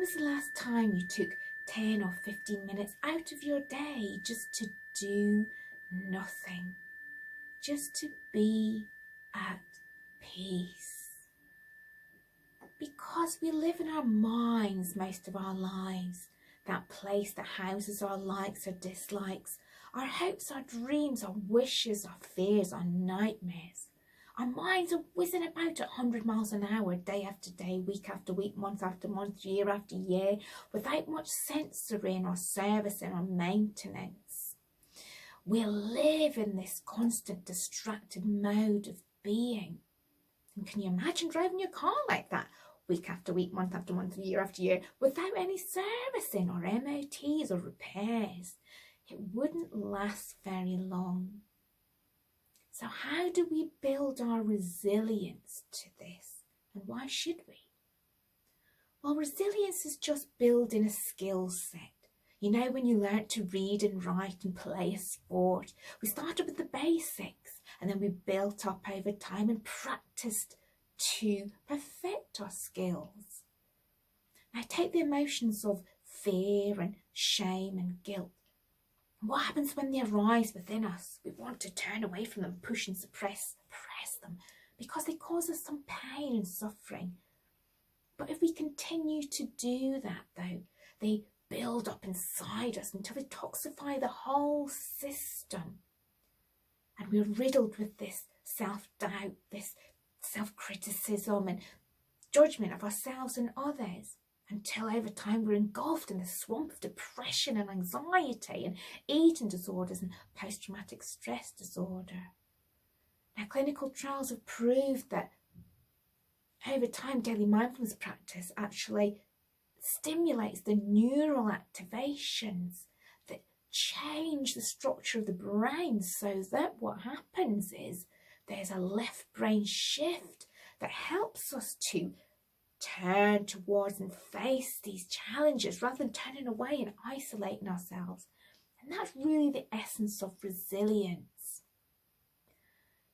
was the last time you took 10 or 15 minutes out of your day just to do nothing? Just to be at peace? Because we live in our minds most of our lives, that place that houses our likes or dislikes, our hopes, our dreams, our wishes, our fears, our nightmares. Our minds are whizzing about at 100 miles an hour, day after day, week after week, month after month, year after year, without much censoring or servicing or maintenance. We live in this constant distracted mode of being. And can you imagine driving your car like that, week after week, month after month, year after year, without any servicing or MOTs or repairs? It wouldn't last very long. So how do we build our resilience to this? And why should we? Well, resilience is just building a skill set. You know, when you learnt to read and write and play a sport, we started with the basics and then we built up over time and practiced to perfect our skills. Now take the emotions of fear and shame and guilt. What happens when they arise within us? We want to turn away from them, push and suppress them, because they cause us some pain and suffering. But if we continue to do that, though, they build up inside us until they toxify the whole system. And we're riddled with this self-doubt, this self-criticism and judgment of ourselves and others, until over time we're engulfed in the swamp of depression and anxiety and eating disorders and post-traumatic stress disorder. Now, clinical trials have proved that over time daily mindfulness practice actually stimulates the neural activations that change the structure of the brain, so that what happens is there's a left brain shift that helps us to turn towards and face these challenges rather than turning away and isolating ourselves. And that's really the essence of resilience.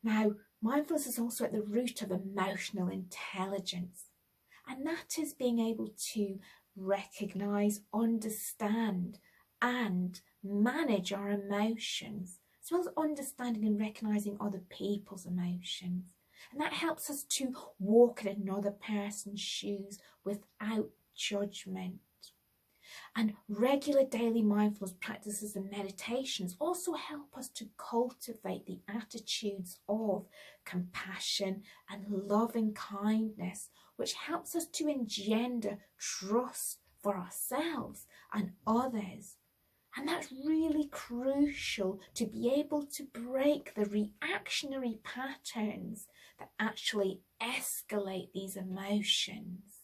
Now, mindfulness is also at the root of emotional intelligence, and that is being able to recognise, understand and manage our emotions, as well as understanding and recognising other people's emotions. And that helps us to walk in another person's shoes without judgment. And regular daily mindfulness practices and meditations also help us to cultivate the attitudes of compassion and loving kindness, which helps us to engender trust for ourselves and others. And that's really crucial to be able to break the reactionary patterns that actually escalate these emotions.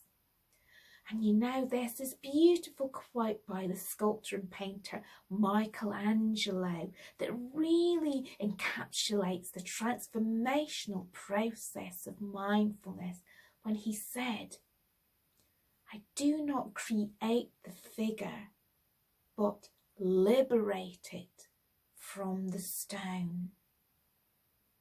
And you know, there's this beautiful quote by the sculptor and painter Michelangelo that really encapsulates the transformational process of mindfulness when he said, "I do not create the figure, but liberate it from the stone."